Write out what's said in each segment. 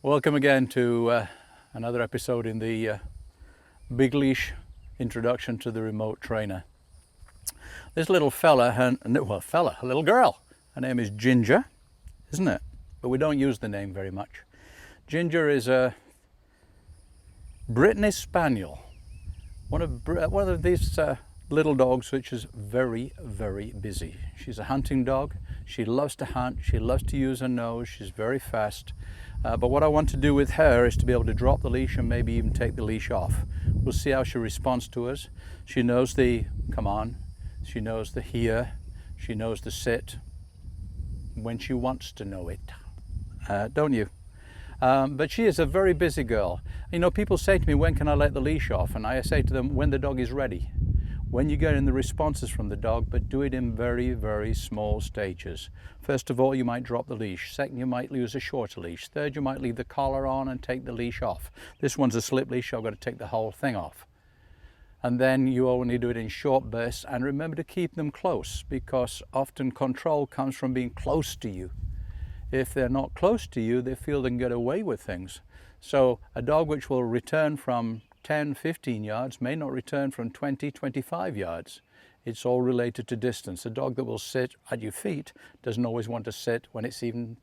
Welcome again to another episode in the BigLeash Introduction to the Remote Trainer. This little fella, a little girl, her name is Ginger, isn't it? But we don't use the name very much. Ginger is a Brittany Spaniel, one of these little dogs which is very, very busy. She's a hunting dog. She loves to hunt. She loves to use her nose. She's very fast. But what I want to do with her is to be able to drop the leash and maybe even take the leash off. We'll see how she responds to us. She knows the come on. She knows the here. She knows the sit when she wants to know it. Don't you? But she is a very busy girl. You know, people say to me, when can I let the leash off? And I say to them, when the dog is ready. When you get in the responses from the dog, but do it in very, very small stages. First of all, you might drop the leash. Second, you might use a shorter leash. Third, you might leave the collar on and take the leash off. This one's a slip leash, so I've got to take the whole thing off. And then you only do it in short bursts, and remember to keep them close, because often control comes from being close to you. If they're not close to you, they feel they can get away with things. So a dog which will return from 10, 15 yards may not return from 20, 25 yards. It's all related to distance. A dog that will sit at your feet doesn't always want to sit when it's even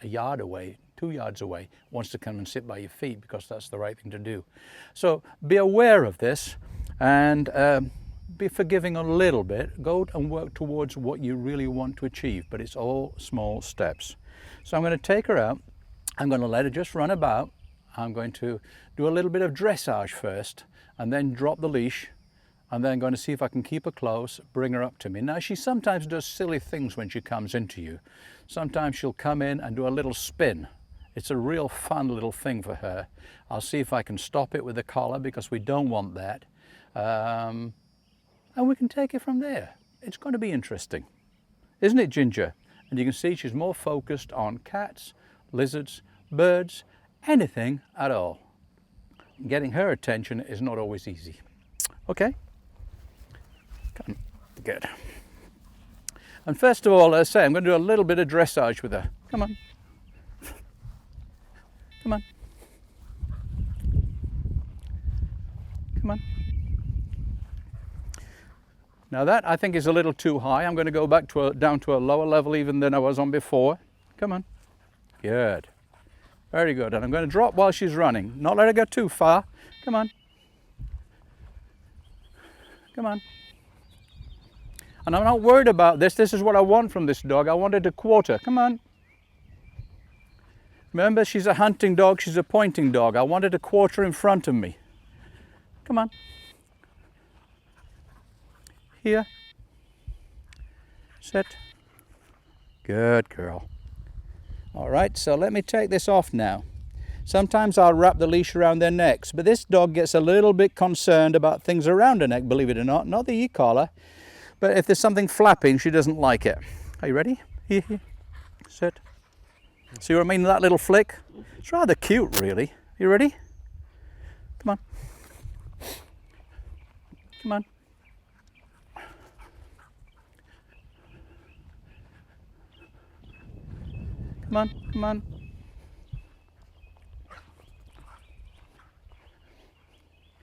a yard away, 2 yards away. It wants to come and sit by your feet because that's the right thing to do. So be aware of this and be forgiving a little bit. Go and work towards what you really want to achieve, but it's all small steps. So I'm going to take her out. I'm going to let her just run about. I'm going to do a little bit of dressage first and then drop the leash, and then I'm going to see if I can keep her close, bring her up to me. Now, she sometimes does silly things when she comes into you. Sometimes she'll come in and do a little spin. It's a real fun little thing for her. I'll see if I can stop it with the collar because we don't want that. And we can take it from there. It's going to be interesting. Isn't it, Ginger? And you can see she's more focused on cats, lizards, birds, anything at all. Getting her attention is not always easy. Okay? Good. And first of all, as I say, I'm going to do a little bit of dressage with her. Come on. Come on. Come on. Now that I think is a little too high. I'm going to go back to down to a lower level even than I was on before. Come on. Good. Very good. And I'm going to drop while she's running. Not let her go too far. Come on. Come on. And I'm not worried about this. This is what I want from this dog. I wanted a quarter. Come on. Remember, she's a hunting dog. She's a pointing dog. I wanted a quarter in front of me. Come on. Here. Sit. Good girl. All right, so let me take this off now. Sometimes I'll wrap the leash around their necks, but this dog gets a little bit concerned about things around her neck, believe it or not the e-collar, but if there's something flapping, she doesn't like it. Are you ready? Here, here. Sit. See what I mean, that little flick? It's rather cute, really. You ready? Come on. Come on. Come on, come on.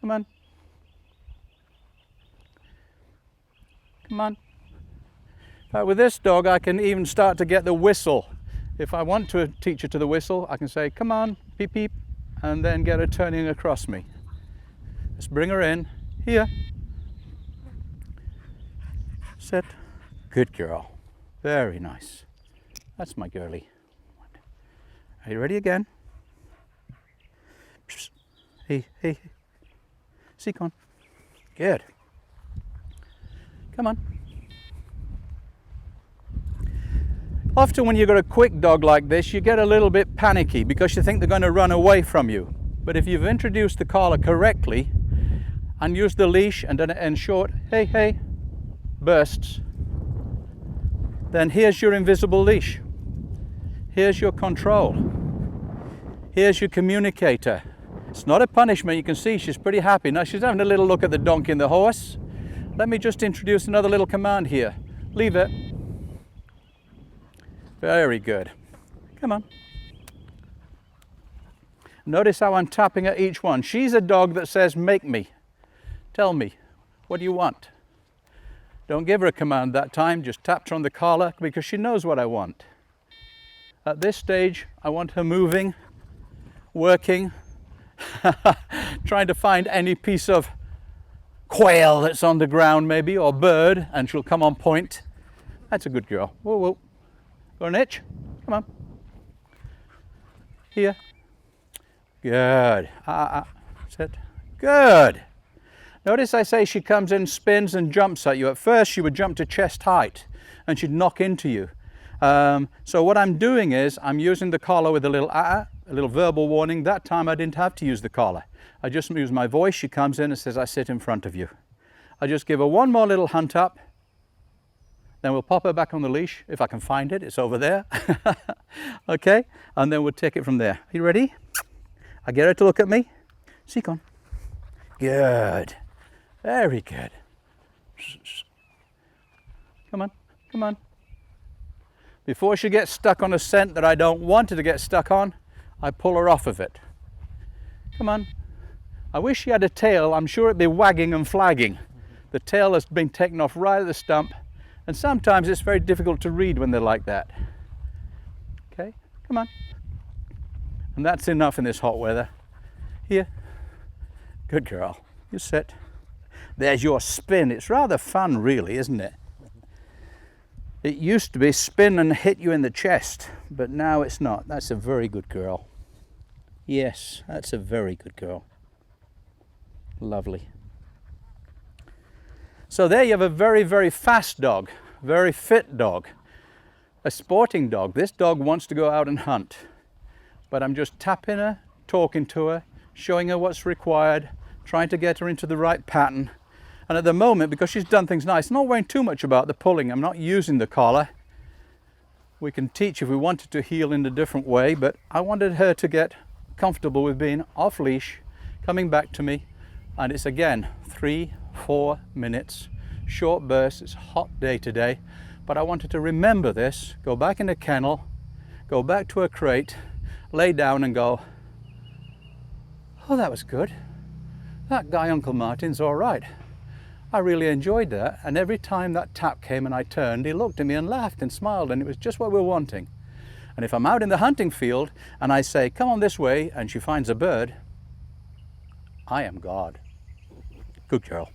Come on. Come on. With this dog, I can even start to get the whistle. If I want to teach her to the whistle, I can say, come on, peep, peep, and then get her turning across me. Let's bring her in. Here. Sit. Good girl. Very nice. That's my girlie. Are you ready again? Hey, hey, hey. Seacon. Good. Come on. Often when you've got a quick dog like this, you get a little bit panicky because you think they're going to run away from you. But if you've introduced the collar correctly and used the leash and done it in short, hey, hey, bursts, then here's your invisible leash. Here's your control. Here's your communicator. It's not a punishment. You can see she's pretty happy. Now she's having a little look at the donkey and the horse. Let me just introduce another little command here. Leave it. Very good. Come on. Notice how I'm tapping at each one. She's a dog that says, make me. Tell me, what do you want? Don't give her a command that time, just tap her on the collar because she knows what I want. At this stage, I want her moving, working, trying to find any piece of quail that's on the ground maybe, or bird, and she'll come on point. That's a good girl. Whoa, whoa. Got an itch? Come on. Here. Good. Sit. Good. Notice I say she comes in, spins and jumps at you. At first she would jump to chest height and she'd knock into you. So what I'm doing is I'm using the collar with a little verbal warning. That time I didn't have to use the collar. I just use my voice. She comes in and says, I sit in front of you. I just give her one more little hunt up. Then we'll pop her back on the leash, if I can find it. It's over there. Okay, and then we'll take it from there. Are you ready? I get her to look at me. Seacon. Good. Very good. Come on, come on. Before she gets stuck on a scent that I don't want her to get stuck on, I pull her off of it. Come on. I wish she had a tail. I'm sure it'd be wagging and flagging. The tail has been taken off right at the stump, and sometimes it's very difficult to read when they're like that. Okay, come on. And that's enough in this hot weather. Here. Good girl. You sit. There's your spin. It's rather fun, really, isn't it? It used to be spin and hit you in the chest, but now it's not. That's a very good girl. Yes, that's a very good girl. Lovely. So there you have a very, very fast dog, very fit dog, a sporting dog. This dog wants to go out and hunt, but I'm just tapping her, talking to her, showing her what's required, trying to get her into the right pattern. And at the moment, because she's done things nice, I'm not worrying too much about the pulling. I'm not using the collar. We can teach if we wanted to heel in a different way, but I wanted her to get comfortable with being off leash, coming back to me. And it's again 3-4 minutes, short bursts. It's a hot day today, but I wanted to remember this, go back in the kennel, go back to her crate, lay down and go, oh, that was good. That guy, Uncle Martin's all right. I really enjoyed that. And every time that tap came and I turned, he looked at me and laughed and smiled, and it was just what we were wanting. And if I'm out in the hunting field and I say, come on this way, and she finds a bird, I am God. Good girl.